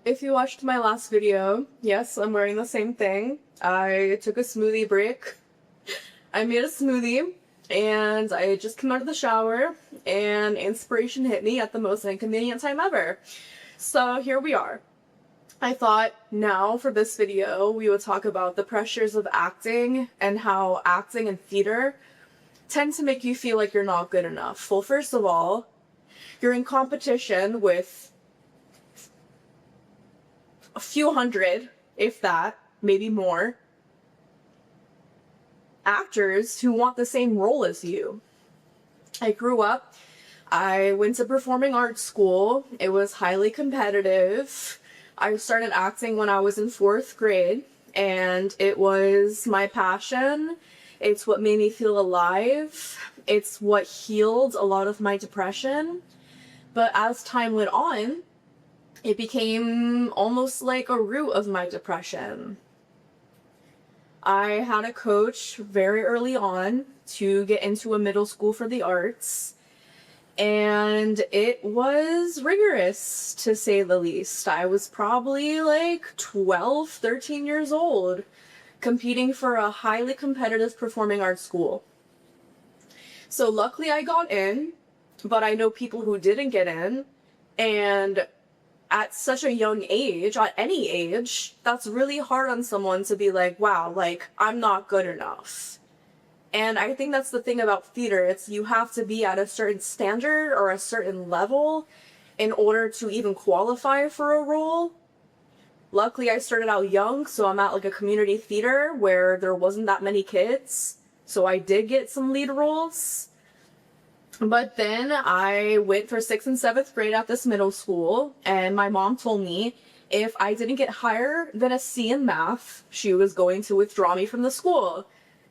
If you watched my last video, yes, I'm wearing the same thing. I took a smoothie break. I made a smoothie and I just came out of the shower and inspiration hit me at the most inconvenient time ever. So here we are. I thought now for this video we would talk about the pressures of acting and how acting and theater tend to make you feel like you're not good enough. Well, first of all, you're in competition with a few hundred, if that, maybe more, actors who want the same role as you. I grew up, I went to performing arts school. It was highly competitive. I started acting when I was in 4th grade, and it was my passion. It's what made me feel alive. It's what healed a lot of my depression. But as time went on, it became almost like a root of my depression. I had a coach very early on to get into a middle school for the arts, and it was rigorous, to say the least. I was probably like 12, 13 years old, competing for a highly competitive performing arts school. So luckily I got in, but I know people who didn't get in, and at such a young age, at any age, that's really hard on someone to be like, wow, like, I'm not good enough. And I think that's the thing about theater. It's you have to be at a certain standard or a certain level in order to even qualify for a role. Luckily, I started out young, so I'm at like a community theater where there wasn't that many kids. So I did get some lead roles. But then I went for 6th and 7th grade at this middle school, and my mom told me if I didn't get higher than a C in math, she was going to withdraw me from the school.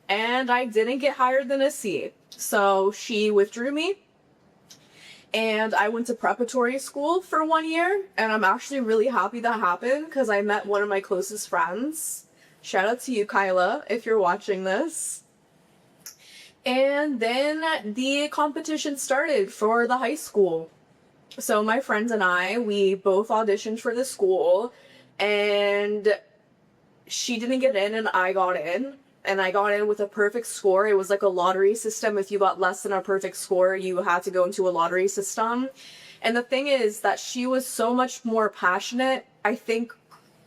And I didn't get higher than a C. So she withdrew me, and I went to preparatory school for 1 year, and I'm actually really happy that happened because I met one of my closest friends. Shout out to you, Kyla, if you're watching this. And then the competition started for the high school. So my friends and I, we both auditioned for the school, and she didn't get in and I got in. And I got in with a perfect score. It was like a lottery system. If you got less than a perfect score, you had to go into a lottery system. And the thing is that she was so much more passionate, I think,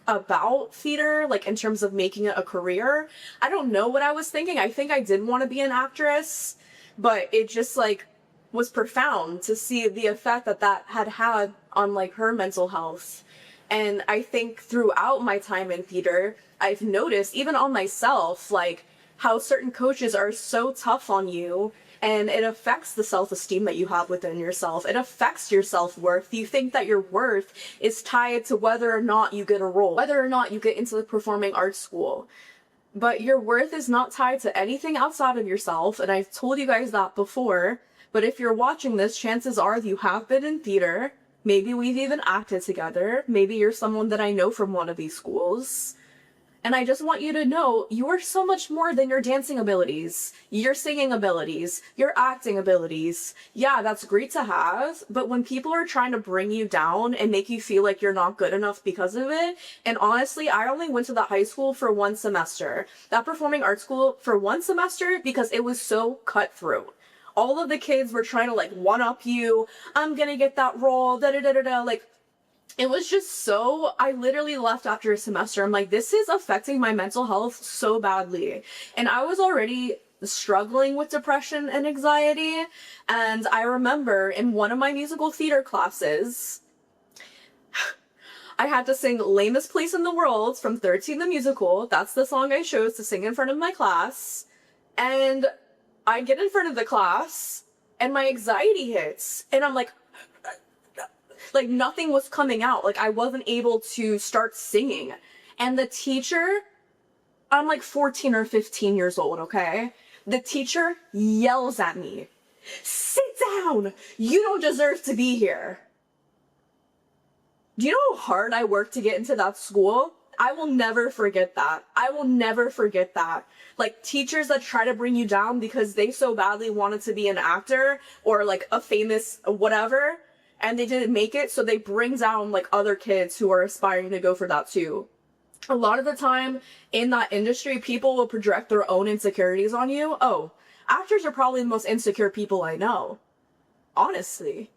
about theater, like in terms of making it a career. I don't know what I was thinking. I think I did want to be an actress, but it just like was profound to see the effect that that had on like her mental health. And I think throughout my time in theater, I've noticed even on myself, like how certain coaches are so tough on you, and it affects the self-esteem that you have within yourself. It affects your self-worth. You think that your worth is tied to whether or not you get a role, whether or not you get into the performing arts school. But your worth is not tied to anything outside of yourself, and I've told you guys that before. But if you're watching this, chances are you have been in theater. Maybe we've even acted together. Maybe you're someone that I know from one of these schools. And I just want you to know you are so much more than your dancing abilities, your singing abilities, your acting abilities. Yeah, that's great to have, but when people are trying to bring you down and make you feel like you're not good enough because of it, and honestly, I only went to that high school for 1 semester, that performing arts school for 1 semester, because it was so cutthroat. All of the kids were trying to like one-up you. I'm gonna get that role, da-da-da-da-da, like, it was just so, I literally left after a semester. I'm like, this is affecting my mental health so badly. And I was already struggling with depression and anxiety. And I remember in one of my musical theater classes, I had to sing Lamest Place in the World from 13 the Musical. That's the song I chose to sing in front of my class. And I get in front of the class and my anxiety hits. And I'm like nothing was coming out. Like I wasn't able to start singing. And the teacher, I'm like 14 or 15 years old, okay? The teacher yells at me, "Sit down! You don't deserve to be here." Do you know how hard I worked to get into that school? I will never forget that. I will never forget that. Like teachers that try to bring you down because they so badly wanted to be an actor or like a famous whatever. and they didn't make it, so they bring down like other kids who are aspiring to go for that too. A lot of the time in that industry, people will project their own insecurities on you. Oh, actors are probably the most insecure people I know, honestly.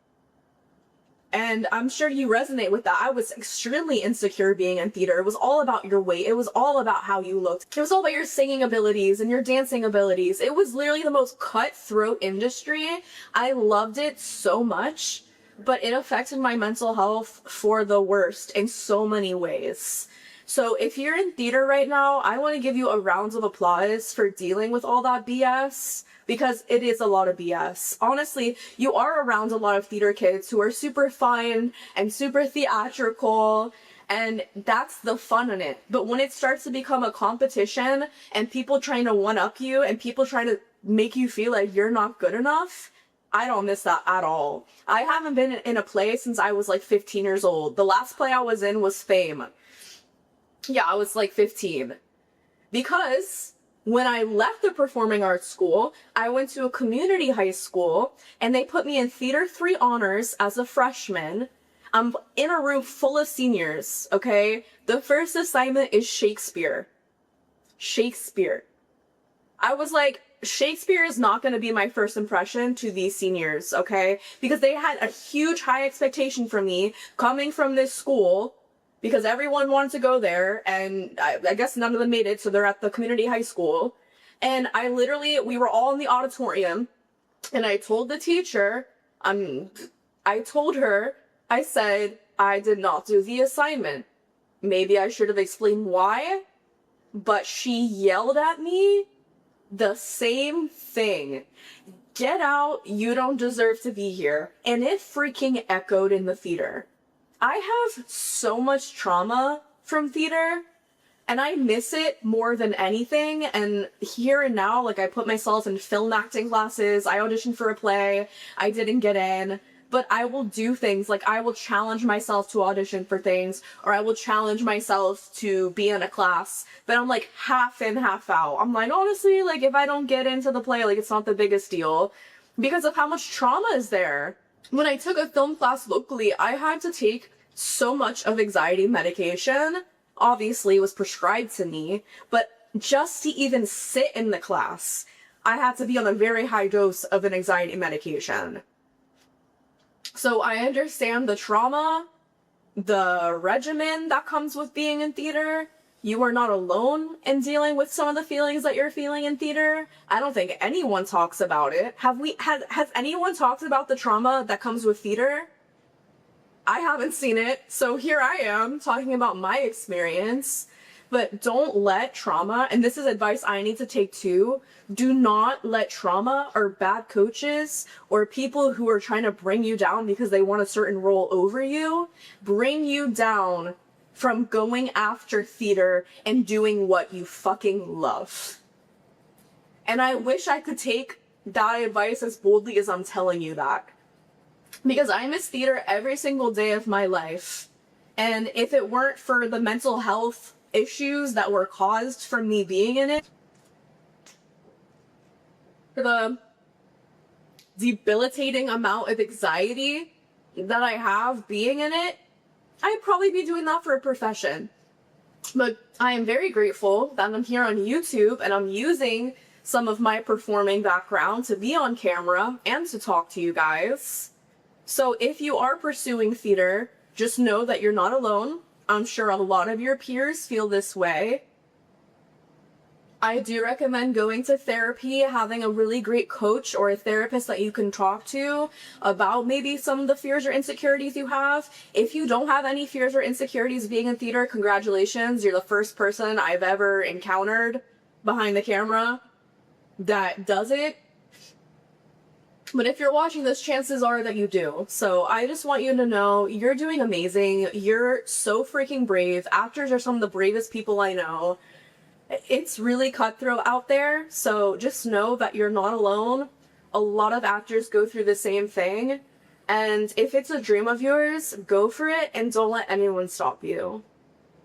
And I'm sure you resonate with that. I was extremely insecure being in theater. It was all about your weight. It was all about how you looked. It was all about your singing abilities and your dancing abilities. It was literally the most cutthroat industry. I loved it so much, but it affected my mental health for the worst in so many ways. So if you're in theater right now, I want to give you a round of applause for dealing with all that BS, because it is a lot of BS. Honestly, you are around a lot of theater kids who are super fun and super theatrical, and that's the fun in it. But when it starts to become a competition and people trying to one-up you and people trying to make you feel like you're not good enough, I don't miss that at all. I haven't been in a play since I was like 15 years old. The last play I was in was Fame. Yeah, I was like 15. Because when I left the performing arts school, I went to a community high school and they put me in Theater 3 honors as a freshman. I'm in a room full of seniors, okay? The first assignment is Shakespeare. Shakespeare. I was like, Shakespeare is not going to be my first impression to these seniors, okay? Because they had a huge high expectation from me coming from this school, because everyone wanted to go there, and I guess none of them made it, so they're at the community high school. And we were all in the auditorium, and I told the teacher, I told her, I said, I did not do the assignment. Maybe I should have explained why, but she yelled at me the same thing. Get out, you don't deserve to be here. And it freaking echoed in the theater. I have so much trauma from theater, and I miss it more than anything. And here and now, like, I put myself in film acting classes, I auditioned for a play, I didn't get in, but I will do things, like I will challenge myself to audition for things, or I will challenge myself to be in a class, but I'm like half in, half out. I'm like, honestly, like, if I don't get into the play, like, it's not the biggest deal, because of how much trauma is there. When I took a film class locally, I had to take so much of anxiety medication. Obviously, it was prescribed to me, but just to even sit in the class, I had to be on a very high dose of an anxiety medication. So I understand the trauma, the regimen that comes with being in theater. You are not alone in dealing with some of the feelings that you're feeling in theater. I don't think anyone talks about it. Has anyone talked about the trauma that comes with theater? I haven't seen it, so here I am talking about my experience. But don't let trauma, and this is advice I need to take too, do not let trauma or bad coaches or people who are trying to bring you down because they want a certain role over you, bring you down from going after theater and doing what you fucking love. And I wish I could take that advice as boldly as I'm telling you that. Because I miss theater every single day of my life. And if it weren't for the mental health issues that were caused from me being in it, for the debilitating amount of anxiety that I have being in it, I'd probably be doing that for a profession. But I am very grateful that I'm here on YouTube and I'm using some of my performing background to be on camera and to talk to you guys. So if you are pursuing theater, just know that you're not alone. I'm sure a lot of your peers feel this way. I do recommend going to therapy, having a really great coach or a therapist that you can talk to about maybe some of the fears or insecurities you have. If you don't have any fears or insecurities being in theater, congratulations. You're the first person I've ever encountered behind the camera that does it. But if you're watching this, chances are that you do. So I just want you to know you're doing amazing. You're so freaking brave. Actors are some of the bravest people I know. It's really cutthroat out there. So just know that you're not alone. A lot of actors go through the same thing. And if it's a dream of yours, go for it and don't let anyone stop you.